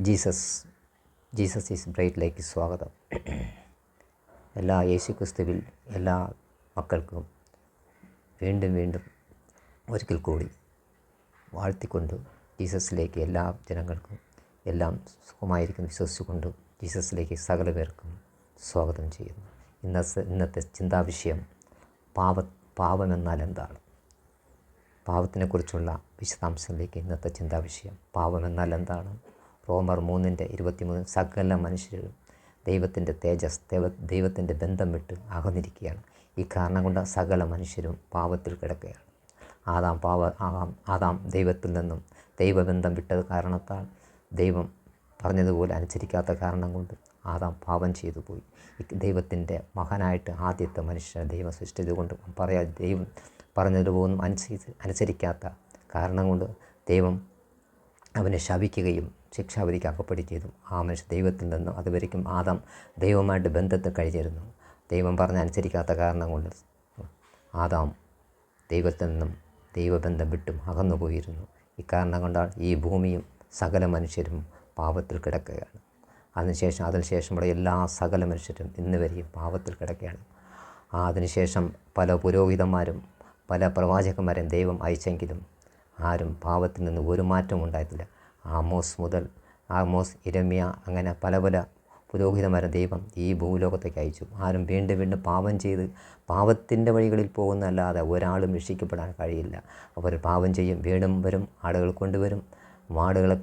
Jesus is ബ്രൈറ്റിലേക്ക് സ്വാഗതം. എല്ലാ യേശുക്രിസ്തുവിൽ എല്ലാ മക്കൾക്കും വീണ്ടും ഒരിക്കൽ കൂടി വാഴ്ത്തിക്കൊണ്ട് ജീസസിലേക്ക് എല്ലാ ജനങ്ങൾക്കും എല്ലാം സുഖമായിരിക്കുന്നു വിശ്വസിച്ചുകൊണ്ട് ജീസസിലേക്ക് സകല പേർക്കും സ്വാഗതം ചെയ്യുന്നു. ഇന്നത്തെ ചിന്താവിഷയം പാപമെന്നാൽ എന്താണ്? പാപത്തിനെക്കുറിച്ചുള്ള വിശദാംശങ്ങളിലേക്ക് ഇന്നത്തെ ചിന്താവിഷയം. പാപമെന്നാൽ എന്താണ്? റോമർ 3:23 സകല മനുഷ്യരും ദൈവത്തിൻ്റെ തേജസ്, ദൈവത്തിൻ്റെ ബന്ധം വിട്ട് അകന്നിരിക്കുകയാണ്. ഈ കാരണം കൊണ്ട് സകല മനുഷ്യരും പാപത്തിൽ കിടക്കുകയാണ്. ആദാം ദൈവത്തിൽ നിന്നും ദൈവബന്ധം വിട്ടത് കാരണത്താൽ ദൈവം പറഞ്ഞതുപോലെ അനുസരിക്കാത്ത കാരണം കൊണ്ട് ആദാം പാപം ചെയ്തു പോയി. ദൈവത്തിൻ്റെ മകനായിട്ട് ആദ്യത്തെ മനുഷ്യനെ ദൈവം സൃഷ്ടിച്ചതുകൊണ്ട് ദൈവം പറഞ്ഞതുപോലും അനുസരിക്കാത്ത കാരണം കൊണ്ട് ദൈവം അവനെ ശപിക്കുകയും ശിക്ഷാവിധിക്ക് അകപ്പെടുകയും ചെയ്തു. ആ മനുഷ്യ ദൈവത്തിൽ നിന്നും അതുവരെയ്ക്കും ആദാം ദൈവമായിട്ട് ബന്ധത്തിൽ കഴിഞ്ഞിരുന്നു. ദൈവം അനുസരിക്കാത്ത കാരണം കൊണ്ട് ആദാം ദൈവത്തിൽ നിന്നും ദൈവബന്ധം വിട്ടും അകന്നുപോയിരുന്നു. ഇക്കാരണം കൊണ്ടാണ് ഈ ഭൂമിയും സകല മനുഷ്യരും പാപത്തിൽ കിടക്കുകയാണ്. അതിനുശേഷമുള്ള എല്ലാ സകല മനുഷ്യരും ഇന്ന് വരെയും പാപത്തിൽ കിടക്കുകയാണ്. അതിനുശേഷം പല പുരോഹിതന്മാരും പല പ്രവാചകന്മാരെയും ദൈവം അയച്ചെങ്കിലും ആരും പാപത്തിൽ നിന്ന് ഒരു മാറ്റവും ഉണ്ടായിട്ടില്ല. ആമോസ്, ഇരമ്യ, അങ്ങനെ പല പുരോഹിതന്മാരെ ദൈവം ഈ ഭൂലോകത്തേക്ക് അയച്ചു. ആരും വീണ്ടും പാപം ചെയ്ത് പാപത്തിൻ്റെ വഴികളിൽ പോകുന്നതല്ലാതെ ഒരാളും രക്ഷിക്കപ്പെടാൻ കഴിയില്ല. അവർ പാപം ചെയ്യും, വീണ്ടും വരും, ആടുകൾ കൊണ്ടുവരും, മാടുകളെ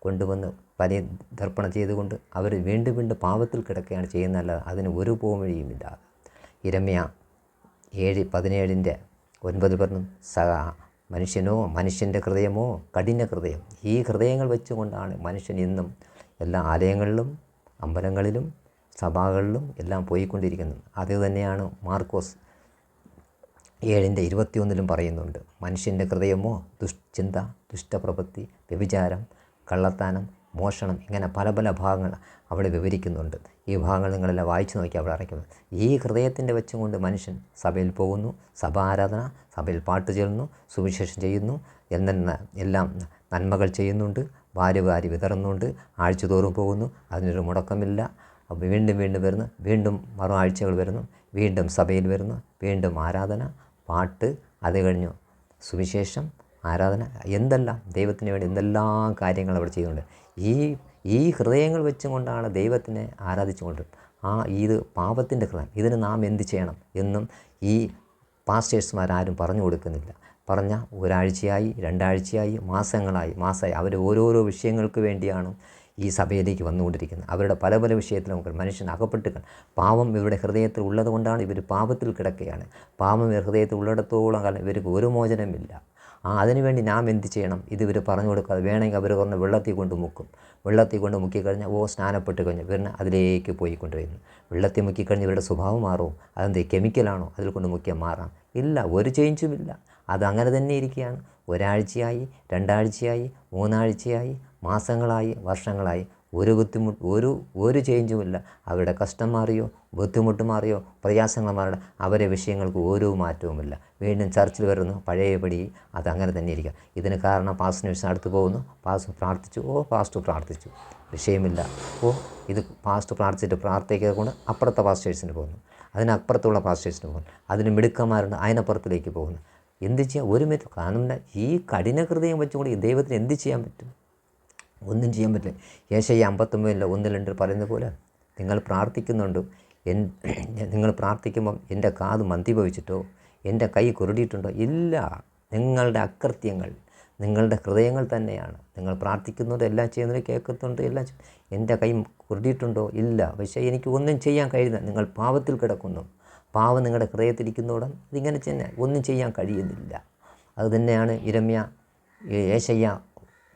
കൊണ്ടുവന്ന് പല ദർപ്പണം ചെയ്തുകൊണ്ട് അവർ വീണ്ടും പാപത്തിൽ കിടക്കുകയാണ് ചെയ്യുന്നതല്ലാതെ അതിന് ഒരു പോംവഴിയുമില്ല. ഇരമ്യ 7:17 പറഞ്ഞു, മനുഷ്യൻ്റെ ഹൃദയമോ കഠിന ഹൃദയം. ഈ ഹൃദയങ്ങൾ വെച്ചുകൊണ്ടാണ് മനുഷ്യൻ ഇന്നും എല്ലാ ആലയങ്ങളിലും അമ്പലങ്ങളിലും സഭകളിലും എല്ലാം പോയിക്കൊണ്ടിരിക്കുന്നത്. അത് തന്നെയാണ് മാർക്കോസ് 7:21 പറയുന്നുണ്ട്. മനുഷ്യൻ്റെ ഹൃദയമോ ദുശ്ചിന്ത, ദുഷ്ടപ്രവൃത്തി, വ്യഭിചാരം, കള്ളത്താനം, മോഷണം, ഇങ്ങനെ പല ഭാഗങ്ങൾ അവിടെ വിവരിക്കുന്നുണ്ട്. ഈ ഭാഗങ്ങൾ നിങ്ങളെല്ലാം വായിച്ചു നോക്കി അവിടെ അടയ്ക്കുന്നത്. ഈ ഹൃദയത്തിൻ്റെ വെച്ചുകൊണ്ട് മനുഷ്യൻ സഭയിൽ പോകുന്നു, സഭാരാധന, സഭയിൽ പാട്ട് ചൊല്ലുന്നു, സുവിശേഷം ചെയ്യുന്നു, എല്ലാം നന്മകൾ ചെയ്യുന്നുണ്ട്, വാരി വിതറുന്നുണ്ട്, ആഴ്ചതോറും പോകുന്നു, അതിനൊരു മുടക്കമില്ല. വീണ്ടും വരുന്നു, വീണ്ടും മറു ആഴ്ചകൾ വരുന്നു, വീണ്ടും സഭയിൽ വരുന്നു, വീണ്ടും ആരാധന, പാട്ട്, അത് കഴിഞ്ഞു സുവിശേഷം, ആരാധന, എന്തെല്ലാം ദൈവത്തിന് വേണ്ടി എന്തെല്ലാം കാര്യങ്ങൾ അവിടെ ചെയ്യുന്നുണ്ട്. ഈ ഹൃദയങ്ങൾ വെച്ചും കൊണ്ടാണ് ദൈവത്തിനെ ആരാധിച്ചുകൊണ്ട് ഇത് പാപത്തിൻ്റെ ഹൃദയം. ഇതിന് നാം എന്ത് ചെയ്യണം എന്നും ഈ പാസ്റ്റേഴ്സ്മാരാരും പറഞ്ഞു കൊടുക്കുന്നില്ല. പറഞ്ഞ ഒരാഴ്ചയായി, 2 ആഴ്ചയായി, മാസമായി അവർ ഓരോരോ വിഷയങ്ങൾക്ക് വേണ്ടിയാണ് ഈ സഭയിലേക്ക് വന്നുകൊണ്ടിരിക്കുന്നത്. അവരുടെ പല വിഷയത്തിൽ നമുക്ക് മനുഷ്യൻ അകപ്പെട്ട് പാപം ഇവരുടെ ഹൃദയത്തിൽ ഉള്ളത് കൊണ്ടാണ് ഇവർ പാപത്തിൽ കിടക്കുകയാണ്. പാപം ഇവർ ഹൃദയത്തിൽ ഉള്ളിടത്തോളം കാലം ഇവർക്ക് ഒരു മോചനമില്ല. അതിനുവേണ്ടി നാം എന്ത് ചെയ്യണം? ഇവർ പറഞ്ഞു കൊടുക്കാതെ വേണമെങ്കിൽ അവർ പറഞ്ഞ വെള്ളത്തിൽ കൊണ്ട് മുക്കിക്കഴിഞ്ഞാൽ സ്നാനപ്പെട്ട് കഴിഞ്ഞാൽ ഇവരിനെ അതിലേക്ക് പോയിക്കൊണ്ടിരിക്കുന്നു. വെള്ളത്തിൽ മുക്കിക്കഴിഞ്ഞാൽ ഇവരുടെ സ്വഭാവം മാറുമോ? അതെന്ത് കെമിക്കലാണോ? അതിൽ കൊണ്ട് മുക്കിയാൽ മാറാം? ഇല്ല, ഒരു ചേഞ്ചുമില്ല. അതങ്ങനെ തന്നെ ഇരിക്കുകയാണ്. ഒരാഴ്ചയായി, 2 ആഴ്ചയായി, 3 ആഴ്ചയായി, മാസങ്ങളായി, വർഷങ്ങളായി, ഒരു ചേഞ്ചുമില്ല. അവരുടെ കഷ്ടം മാറിയോ, ബുദ്ധിമുട്ട് മാറിയോ, പ്രയാസങ്ങൾ മാറിയോ, അവരെ വിഷയങ്ങൾക്ക് ഒരു മാറ്റവുമില്ല. വീണ്ടും ചർച്ചിൽ വരുന്നു, പഴയപടി അതങ്ങനെ തന്നെ ഇരിക്കുക. ഇതിന് കാരണം പാസ്റ്റർ അടുത്ത് പോകുന്നു, പാസ്റ്റർ പ്രാർത്ഥിച്ചു, വിഷയമില്ല. ഇത് പാസ്റ്റർ പ്രാർത്ഥിച്ചിട്ട് പ്രാർത്ഥിക്കാതെ കൊണ്ട് അപ്പുറത്തെ പാസ്റ്റേഴ്സിന് പോകുന്നു, അതിനപ്പുറത്തുള്ള പാസ്റ്റേഴ്സിന് പോകുന്നു, അതിന് മിടുക്കന്മാരുണ്ട്, അതിനപ്പുറത്തിലേക്ക് പോകുന്നു. എന്ത് ചെയ്യാം? ഒരു മിനിറ്റ്. കാരണം ഈ കഠിന ഹൃദയം വെച്ചുകൊണ്ട് ദൈവത്തിന് എന്ത് ചെയ്യാൻ പറ്റും? ഒന്നും ചെയ്യാൻ പറ്റില്ല. യേശയ്യ 59:1-2 പറയുന്ന പോലെ നിങ്ങൾ പ്രാർത്ഥിക്കുമ്പം എൻ്റെ കാത് മന്ദീഭവിച്ചിട്ടോ എൻ്റെ കൈ കുരുടിയിട്ടുണ്ടോ? ഇല്ല. നിങ്ങളുടെ അകൃത്യങ്ങൾ, നിങ്ങളുടെ ഹൃദയങ്ങൾ തന്നെയാണ്. നിങ്ങൾ പ്രാർത്ഥിക്കുന്നുണ്ട്, എല്ലാം ചെയ്യുന്നത് കേൾക്കുന്നുണ്ട്, എല്ലാം എൻ്റെ കൈ കുരുടിയിട്ടുണ്ടോ? ഇല്ല. പക്ഷേ എനിക്ക് ഒന്നും ചെയ്യാൻ കഴിയുന്ന, നിങ്ങൾ പാപത്തിൽ കിടക്കുന്നു. പാവം നിങ്ങളുടെ ഹൃദയത്തിരിക്കുന്നതോടെ ഇതിങ്ങനെ തന്നെ ഒന്നും ചെയ്യാൻ കഴിയുന്നില്ല. അത് തന്നെയാണ് യേശയ്യ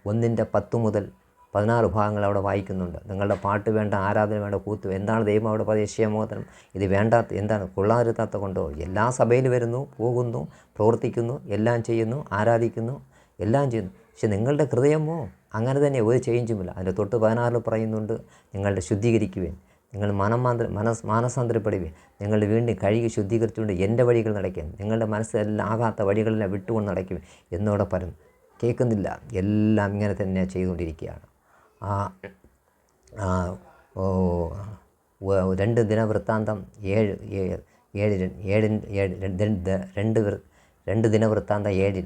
1:10-16 ഭാഗങ്ങൾ അവിടെ വായിക്കുന്നുണ്ട്. നിങ്ങളുടെ പാട്ട് വേണ്ട, ആരാധന വേണ്ട, കൂത്ത് എന്താണ് ദൈവം അവിടെ യേശയ്യമോദനം ഇത് വേണ്ടാത്ത എന്താണ്? കൊള്ളാതിരുത്താത്ത കൊണ്ടോ? എല്ലാ സഭയിൽ വരുന്നു, പോകുന്നു, പ്രവർത്തിക്കുന്നു, എല്ലാം ചെയ്യുന്നു, ആരാധിക്കുന്നു, എല്ലാം ചെയ്യുന്നു. പക്ഷെ നിങ്ങളുടെ ഹൃദയമോ അങ്ങനെ തന്നെ ഒരു ചേഞ്ചുമില്ല. അതിൻ്റെ 16 പറയുന്നുണ്ട്, നിങ്ങളുടെ ശുദ്ധീകരിക്കുവേൻ, നിങ്ങൾ മാനസാന്തരപ്പെടുവേ, നിങ്ങൾ വീണ്ടും കഴുകി ശുദ്ധീകരിച്ചുകൊണ്ട് എൻ്റെ വഴികൾ നടക്കുകയും നിങ്ങളുടെ മനസ്സിലെല്ലാം ആകാത്ത വഴികളെല്ലാം വിട്ടുകൊണ്ട് നടക്കുകയും എന്നോടെ കേൾക്കുന്നില്ല. എല്ലാം ഇങ്ങനെ തന്നെ ചെയ്തുകൊണ്ടിരിക്കുകയാണ്. ആ ആ, ഓ, 2 ദിനവൃത്താന്തം 7 2 ദിനവൃത്താന്തം 7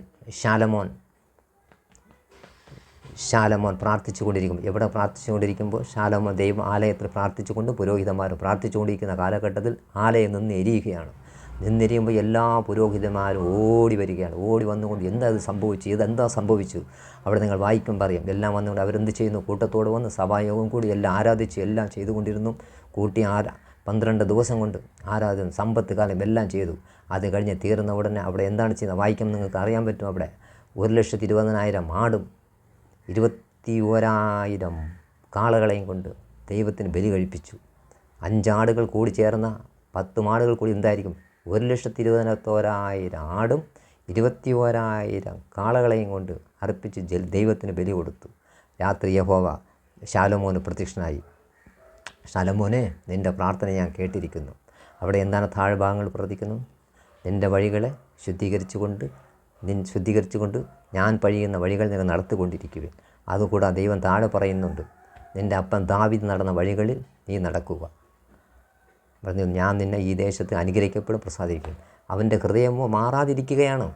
ശാലോമോൻ പ്രാർത്ഥിച്ചു കൊണ്ടിരിക്കും. എവിടെ പ്രാർത്ഥിച്ചു കൊണ്ടിരിക്കുമ്പോൾ ശാലോമോൻ ദൈവ ആലയത്തിൽ പ്രാർത്ഥിച്ചുകൊണ്ട് പുരോഹിതന്മാർ പ്രാർത്ഥിച്ചുകൊണ്ടിരിക്കുന്ന കാലഘട്ടത്തിൽ ആലയം നിന്ന് എരിയുകയാണ്. നിന്നെരിയുമ്പോൾ എല്ലാ പുരോഹിതന്മാരും ഓടി വരികയാണ്. ഓടി വന്നുകൊണ്ട് എന്താ ഇത് സംഭവിച്ചു, ഇതെന്താ സംഭവിച്ചു, അവിടെ നിങ്ങൾ വായിക്കും പറയും. എല്ലാം വന്നുകൊണ്ട് അവരെന്ത് ചെയ്യുന്നു, കൂട്ടത്തോട് വന്ന് സഭായോഗം കൂടി എല്ലാം ആരാധിച്ചു എല്ലാം ചെയ്തുകൊണ്ടിരുന്നു. കൂട്ടി 12 ദിവസം കൊണ്ട് ആരാധന സമ്പത്ത് കാലം എല്ലാം ചെയ്തു. അത് കഴിഞ്ഞ് തീർന്ന ഉടനെ അവിടെ എന്താണ് ചെയ്യുന്നത് വായിക്കും, നിങ്ങൾക്ക് അറിയാൻ പറ്റും. അവിടെ 1,20,000 ആടും 21,000 കാളകളെയും കൊണ്ട് ദൈവത്തിന് ബലി കഴിപ്പിച്ചു. 5 ആടുകൾ കൂടി ചേർന്ന 10 മാടുകൾ കൂടി എന്തായിരിക്കും, 1,21,000 ആടും 21,000 കാളകളെയും കൊണ്ട് അർപ്പിച്ച് ദൈവത്തിന് ബലി കൊടുത്തു. രാത്രി യഹോവ ശാലോമോന് പ്രത്യക്ഷനായി. ശാലോമോനെ, നിൻ്റെ പ്രാർത്ഥന ഞാൻ കേട്ടിരിക്കുന്നു. അവിടെ എന്താണ് താഴ്ഭാഗങ്ങൾ പ്രവർത്തിക്കുന്നു, നിൻ്റെ വഴികളെ ശുദ്ധീകരിച്ചുകൊണ്ട് ഞാൻ പഴിയുന്ന വഴികൾ നിങ്ങൾ നടത്തിക്കൊണ്ടിരിക്കുവിൻ. അതുകൂടാതെ ദൈവം താഴെ പറയുന്നുണ്ട്, നിൻ്റെ അപ്പൻ ദാവീദ് നടന്ന വഴികളിൽ നീ നടക്കുക. പറഞ്ഞു, ഞാൻ നിന്നെ ഈ ദേശത്ത് അനുഗ്രഹിക്കപ്പെടും, പ്രസാദിക്കും. അവൻ്റെ ഹൃദയമോ മാറാതിരിക്കുകയാണ്.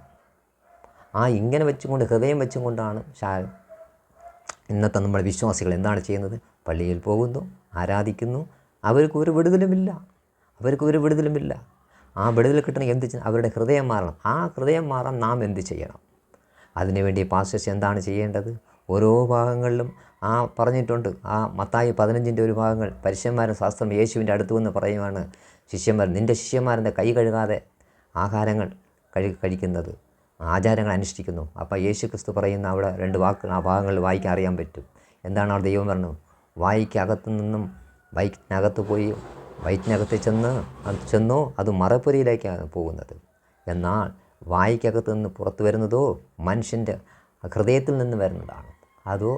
ഇങ്ങനെ വെച്ചുകൊണ്ട് ഹൃദയം വെച്ചുകൊണ്ടാണ് ഇന്നത്തെ നമ്മുടെ വിശ്വാസികൾ എന്താണ് ചെയ്യുന്നത്, പള്ളിയിൽ പോകുന്നു, ആരാധിക്കുന്നു, അവർക്കൊരു വിടുതലുമില്ല. ആ വിടുതൽ കിട്ടണമെങ്കിൽ എന്ത് ചെയ്യണം, അവരുടെ ഹൃദയം മാറണം. ആ ഹൃദയം മാറാൻ നാം എന്ത് ചെയ്യണം? അതിനുവേണ്ടി പാസ്റ്റേഴ്സ് എന്താണ് ചെയ്യേണ്ടത്? ഓരോ ഭാഗങ്ങളിലും പറഞ്ഞിട്ടുണ്ട്. മത്തായി 15 ഒരു ഭാഗങ്ങൾ പരീശന്മാരും ശാസ്ത്രം യേശുവിൻ്റെ അടുത്ത് വന്ന് പറയുവാണ്, ശിഷ്യന്മാർ, നിൻ്റെ ശിഷ്യന്മാരെൻ്റെ കൈ കഴുകാതെ ആഹാരങ്ങൾ കഴിക്കുന്നത്, ആചാരങ്ങൾ അനുഷ്ഠിക്കുന്നു. അപ്പോൾ യേശു ക്രിസ്തു പറയുന്ന അവിടെ 2 വാക്കുകൾ ആ ഭാഗങ്ങളിൽ വായിക്കാൻ അറിയാൻ പറ്റും. എന്താണ് അവിടെ ദൈവം പറഞ്ഞു, വായിക്കകത്തു നിന്നും വയറ്റിനകത്ത് പോയി വയറ്റിനകത്ത് ചെന്നോ അത് മറപ്പൊരിയിലേക്കാണ് പോകുന്നത്. എന്നാൽ വായിക്കകത്ത് നിന്ന് പുറത്തു വരുന്നതോ മനുഷ്യൻ്റെ ഹൃദയത്തിൽ നിന്ന് വരുന്നതാണ്. അതോ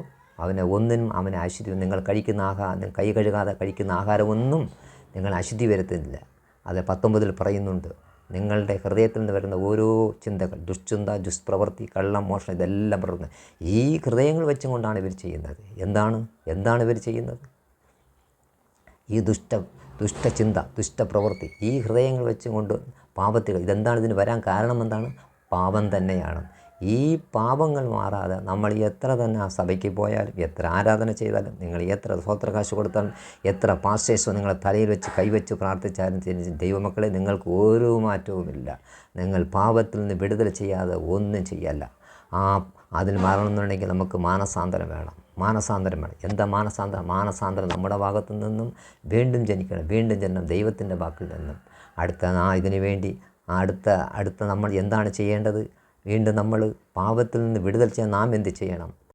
അവനെ അശുദ്ധി, നിങ്ങൾ കഴിക്കുന്ന കൈ കഴുകാതെ കഴിക്കുന്ന ആഹാരമൊന്നും നിങ്ങൾ അശുദ്ധി വരുത്തുന്നില്ല. അത് 19 പറയുന്നുണ്ട്, നിങ്ങളുടെ ഹൃദയത്തിൽ നിന്ന് വരുന്ന ഓരോ ചിന്തകൾ, ദുഷ്ചിന്ത, ദുഷ്പ്രവൃത്തി, കള്ളം, മോഷണം, ഇതെല്ലാം പ്രവർത്തനം ഈ ഹൃദയങ്ങൾ വെച്ചുകൊണ്ടാണ് ഇവർ ചെയ്യുന്നത്. എന്താണ് ഇവർ ചെയ്യുന്നത്? ഈ ദുഷ്ടചിന്ത, ദുഷ്ടപ്രവൃത്തി, ഈ ഹൃദയങ്ങൾ വെച്ചുകൊണ്ട് പാപത്തിൽ, ഇതെന്താണ് ഇതിന് വരാൻ കാരണം? എന്താണ്? പാപം തന്നെയാണ്. ഈ പാപങ്ങൾ മാറാതെ നമ്മൾ എത്ര തന്നെ ആ സഭയ്ക്ക് പോയാലും, എത്ര ആരാധന ചെയ്താലും, നിങ്ങൾ എത്ര സ്വത്രകാശ് കൊടുത്താലും, എത്ര പാസ്റ്റേഴ്സോ നിങ്ങളെ തലയിൽ വെച്ച് കൈവച്ച് പ്രാർത്ഥിച്ചാലും ദൈവമക്കളെ, നിങ്ങൾക്ക് ഒരു മാറ്റവുമില്ല. നിങ്ങൾ പാപത്തിൽ നിന്ന് വിടുതൽ ചെയ്യാതെ ഒന്നും ചെയ്യല്ല. അതിൽ മാറണമെന്നുണ്ടെങ്കിൽ നമുക്ക് മാനസാന്തരം വേണം. എന്താ മാനസാന്തരം? നമ്മുടെ ഭാഗത്തു നിന്നും വീണ്ടും ജനിക്കണം ദൈവത്തിൻ്റെ വാക്കിൽ നിന്നും. ഇതിനു വേണ്ടി അടുത്ത നമ്മൾ എന്താണ് ചെയ്യേണ്ടത്? വീണ്ടും നമ്മൾ പാപത്തിൽ നിന്ന് വിടുതൽ ചെയ്യാൻ നാം എന്ത് ചെയ്യണം?